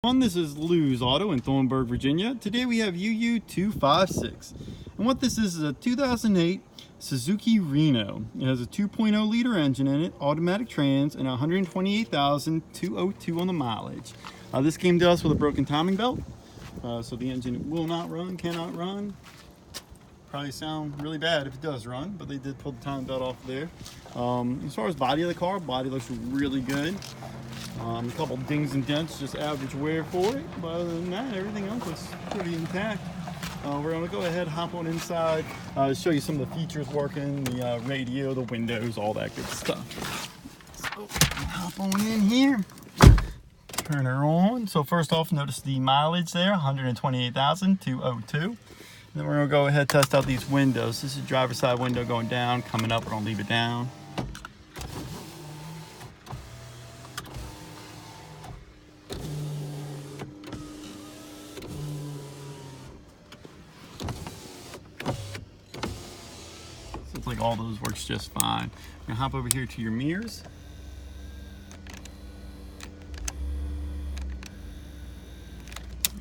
This is Lews Auto in Thornburg, Virginia. Today we have UU256. And what this is a 2008 Suzuki Reno. It has a 2.0 liter engine in it, automatic trans, and 128,202 on the mileage. This came to us with a broken timing belt, so the engine will not run, cannot run. Probably sound really bad if it does run, but they did pull the timing belt off there. As far as body of the car, body looks really good. A couple dings and dents, just average wear for it, but other than that, everything else looks pretty intact. We're going to go ahead, hop on inside, show you some of the features working, the radio, the windows, all that good stuff. So, hop on in here, turn her on. So first off, notice the mileage there, 128,202. Then we're going to go ahead and test out these windows. This is driver's side window going down, coming up, we're going to leave it down. Looks like all those works just fine. I'm gonna hop over here to your mirrors.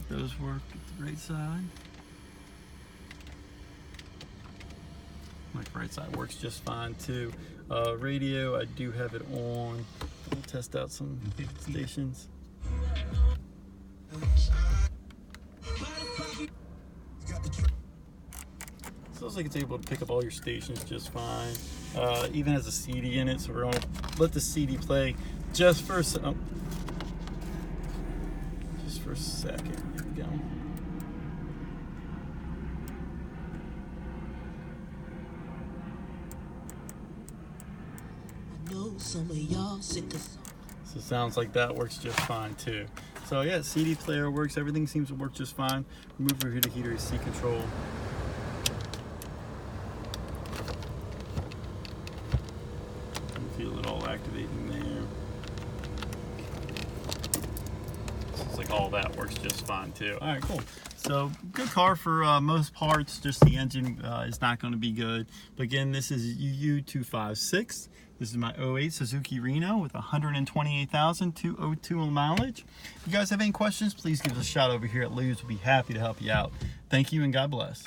Those work at the right side. My right side works just fine too. Radio, I do have it on. I'll test out some stations. So looks like it's able to pick up all your stations just fine. Even has a CD in it, so we're gonna let the CD play just for a second. Here we go. I know some of y'all sick of. So it sounds like that works just fine too. So yeah, CD player works. Everything seems to work just fine. Move over here to heater seat control. Feel it all activating there. It's like all that works just fine too. All right, cool. So good car for most parts. Just the engine is not going to be good. But again, this is UU256. This is my 08 Suzuki Reno with 128,202 on mileage. If you guys have any questions, please give us a shout over here at Lews. We'll be happy to help you out. Thank you and God bless.